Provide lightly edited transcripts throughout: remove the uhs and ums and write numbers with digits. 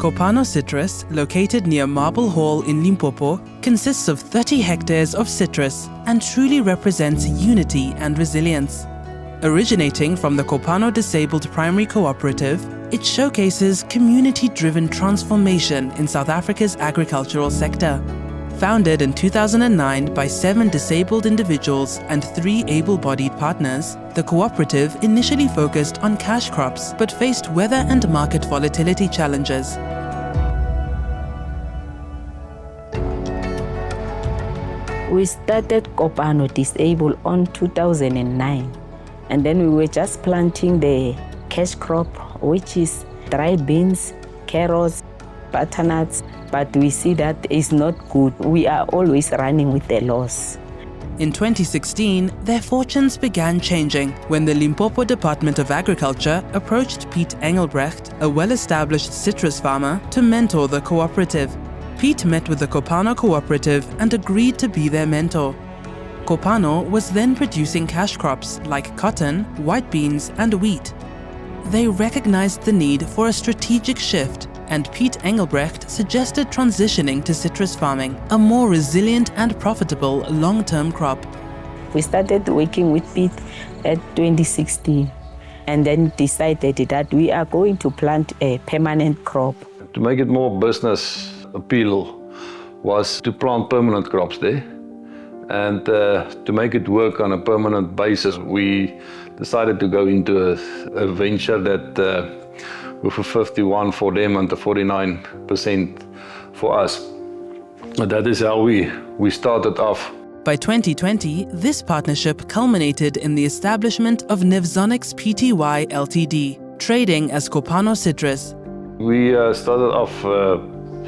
Kopano Citrus, located near Marble Hall in Limpopo, consists of 30 hectares of citrus and truly represents unity and resilience. Originating from the Kopano Disabled Primary Cooperative, it showcases community-driven transformation in South Africa's agricultural sector. Founded in 2009 by 7 disabled individuals and 3 able-bodied partners, the cooperative initially focused on cash crops but faced weather and market volatility challenges. We started Kopano Disabled on 2009, and then we were just planting the cash crop, which is dry beans, carrots, butternuts, but we see that it's not good. We are always running with a loss. In 2016, their fortunes began changing when the Limpopo Department of Agriculture approached Piet Engelbrecht, a well-established citrus farmer, to mentor the cooperative. Piet met with the Kopano cooperative and agreed to be their mentor. Kopano was then producing cash crops like cotton, white beans, and wheat. They recognized the need for a strategic shift, and Piet Engelbrecht suggested transitioning to citrus farming, a more resilient and profitable long-term crop. We started working with Piet at 2016 and then decided that we are going to plant a permanent crop. To make it more business appeal was to plant permanent crops there. And to make it work on a permanent basis, we decided to go into a venture that with a 51 for them and a 49% for us. And that is how we started off. By 2020, this partnership culminated in the establishment of Nevzonics Pty Ltd, trading as Kopano Citrus. We started off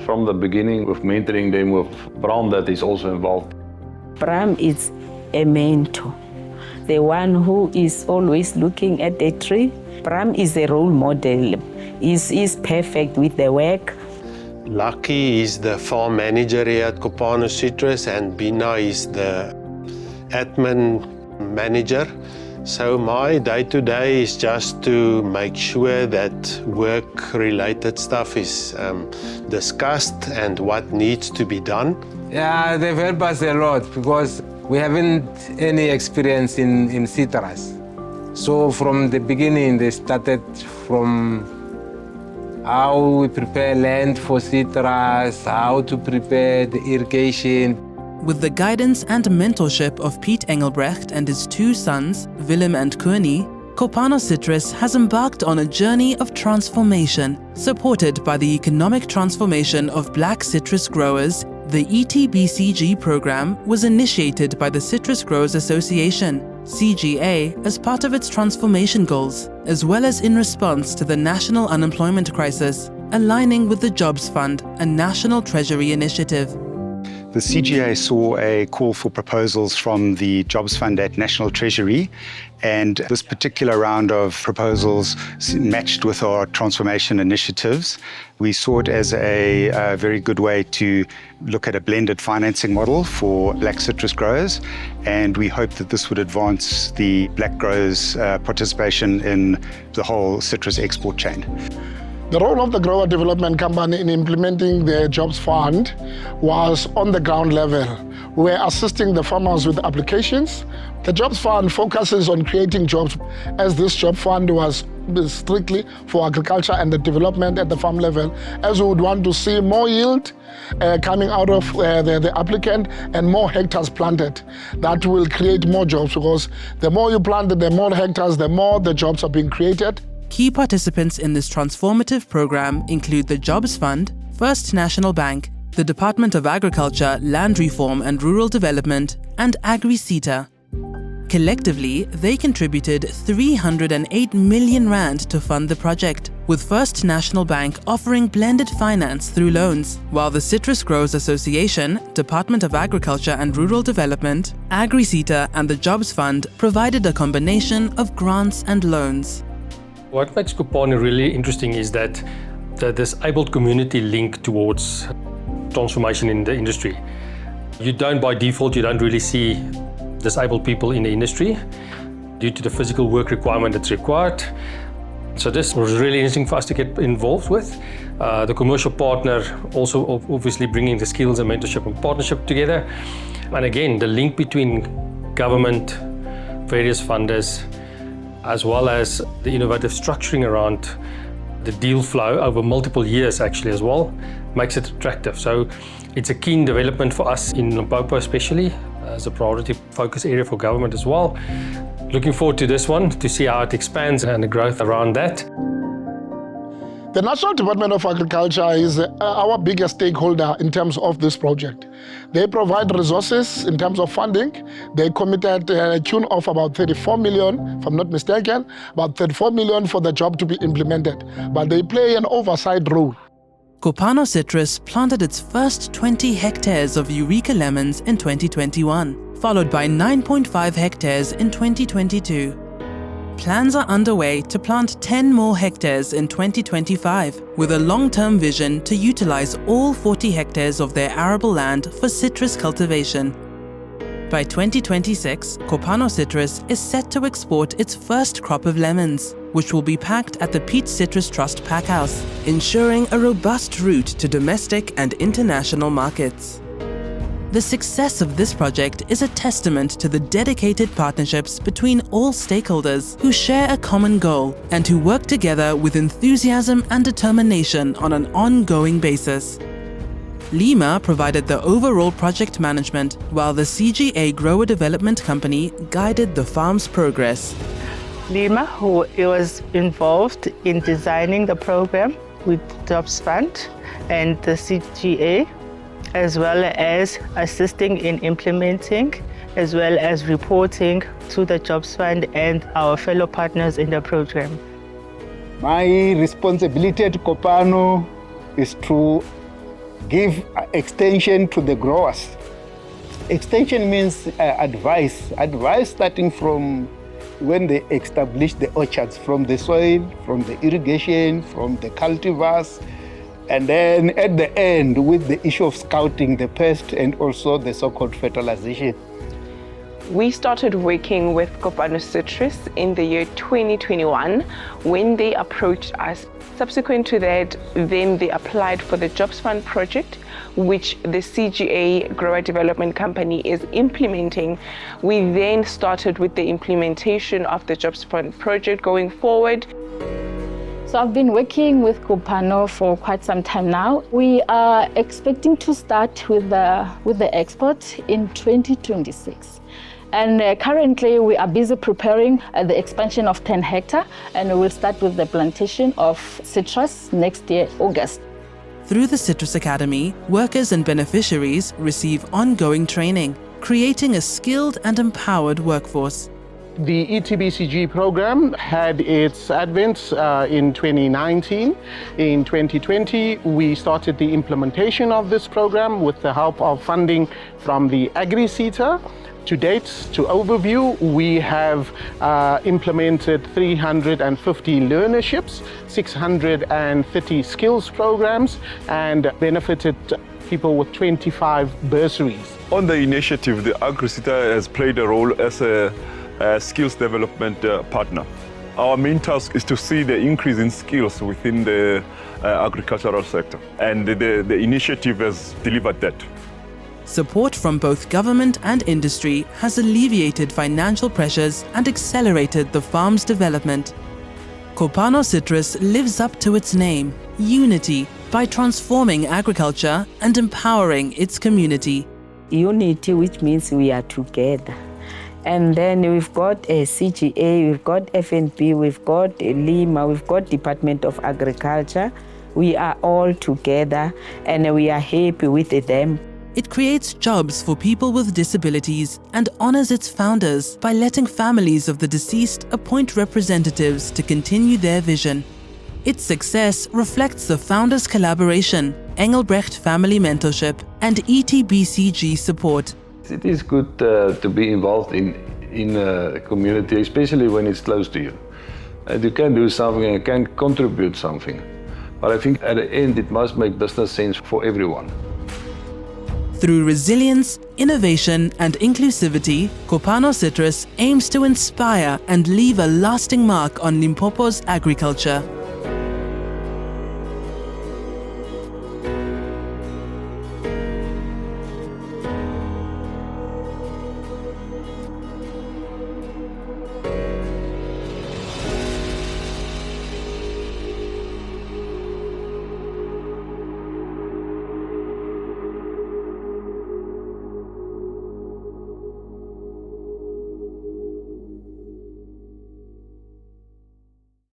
from the beginning with mentoring them with Bram, that is also involved. Bram is a mentor, the one who is always looking at the tree. Bram is a role model. He's perfect with the work. Lucky is the farm manager here at Kopano Citrus, and Bina is the admin manager. So my day-to-day is just to make sure that work-related stuff is discussed and what needs to be done. Yeah, they've helped us a lot because we haven't any experience in citrus. So from the beginning, they started from how we prepare land for citrus, how to prepare the irrigation. With the guidance and mentorship of Piet Engelbrecht and his 2 sons, Willem and Koenie, Kopano Citrus has embarked on a journey of transformation. Supported by the economic transformation of black citrus growers, the ETBCG program was initiated by the Citrus Growers Association, CGA, as part of its transformation goals, as well as in response to the national unemployment crisis, aligning with the Jobs Fund, a national treasury initiative. The CGA saw a call for proposals from the Jobs Fund at National Treasury, and this particular round of proposals matched with our transformation initiatives. We saw it as a very good way to look at a blended financing model for black citrus growers, and we hope that this would advance the black growers' participation in the whole citrus export chain. The role of the Grower Development Company in implementing the Jobs Fund was on the ground level. We were assisting the farmers with applications. The Jobs Fund focuses on creating jobs, as this Job Fund was strictly for agriculture and the development at the farm level, as we would want to see more yield coming out of the applicant and more hectares planted. That will create more jobs, because the more you plant, the more hectares, the more the jobs are being created. Key participants in this transformative program include the Jobs Fund, First National Bank, the Department of Agriculture, Land Reform and Rural Development, and AgriCita. Collectively, they contributed 308 million rand to fund the project, with First National Bank offering blended finance through loans, while the Citrus Growers Association, Department of Agriculture and Rural Development, AgriCita and the Jobs Fund provided a combination of grants and loans. What makes Kopano really interesting is that the disabled community link towards transformation in the industry. You don't, by default, you don't really see disabled people in the industry due to the physical work requirement that's required. So this was really interesting for us to get involved with. The commercial partner also obviously bringing the skills and mentorship and partnership together. And again, the link between government, various funders, as well as the innovative structuring around the deal flow over multiple years actually as well, makes it attractive. So it's a keen development for us in Limpopo especially, as a priority focus area for government as well. Looking forward to this one, to see how it expands and the growth around that. The National Department of Agriculture is our biggest stakeholder in terms of this project. They provide resources in terms of funding. They committed a tune of about 34 million, if I'm not mistaken, about 34 million for the job to be implemented. But they play an oversight role. Kopano Citrus planted its first 20 hectares of Eureka lemons in 2021, followed by 9.5 hectares in 2022. Plans are underway to plant 10 more hectares in 2025, with a long-term vision to utilize all 40 hectares of their arable land for citrus cultivation. By 2026, Kopano Citrus is set to export its first crop of lemons, which will be packed at the Piet Citrus Trust packhouse, ensuring a robust route to domestic and international markets. The success of this project is a testament to the dedicated partnerships between all stakeholders who share a common goal and who work together with enthusiasm and determination on an ongoing basis. Lima provided the overall project management, while the CGA Grower Development Company guided the farm's progress. Lima, who was involved in designing the program with Jobs Fund and the CGA, as well as assisting in implementing, as well as reporting to the Jobs Fund and our fellow partners in the program. My responsibility at Kopano is to give extension to the growers. Extension means advice starting from when they establish the orchards, from the soil, from the irrigation, from the cultivars, and then at the end with the issue of scouting the pest and also the so-called fertilization. We started working with Kopano Citrus in the year 2021 when they approached us. Subsequent to that, then they applied for the Jobs Fund project, which the CGA Grower Development Company is implementing. We then started with the implementation of the Jobs Fund project going forward. So I've been working with Kopano for quite some time now. We are expecting to start with the export in 2026. And currently we are busy preparing the expansion of 10 hectares, and we will start with the plantation of citrus next year, August. Through the Citrus Academy, workers and beneficiaries receive ongoing training, creating a skilled and empowered workforce. The ETBCG program had its advent in 2019. In 2020, we started the implementation of this program with the help of funding from the Agri-SETA. To date, to overview, we have implemented 350 learnerships, 630 skills programs, and benefited people with 25 bursaries. On the initiative, the Agri-SETA has played a role as a skills development partner. Our main task is to see the increase in skills within the agricultural sector, and the initiative has delivered that. Support from both government and industry has alleviated financial pressures and accelerated the farm's development. Kopano Citrus lives up to its name, unity, by transforming agriculture and empowering its community. Unity, which means we are together. And then we've got a CGA, we've got FNB, we've got Lima, we've got Department of Agriculture. We are all together and we are happy with them. It creates jobs for people with disabilities and honors its founders by letting families of the deceased appoint representatives to continue their vision. Its success reflects the founders' collaboration, Engelbrecht Family Mentorship, and ETBCG support. It is good to be involved in a community, especially when it's close to you. And you can do something and you can contribute something. But I think at the end it must make business sense for everyone. Through resilience, innovation and inclusivity, Kopano Citrus aims to inspire and leave a lasting mark on Limpopo's agriculture.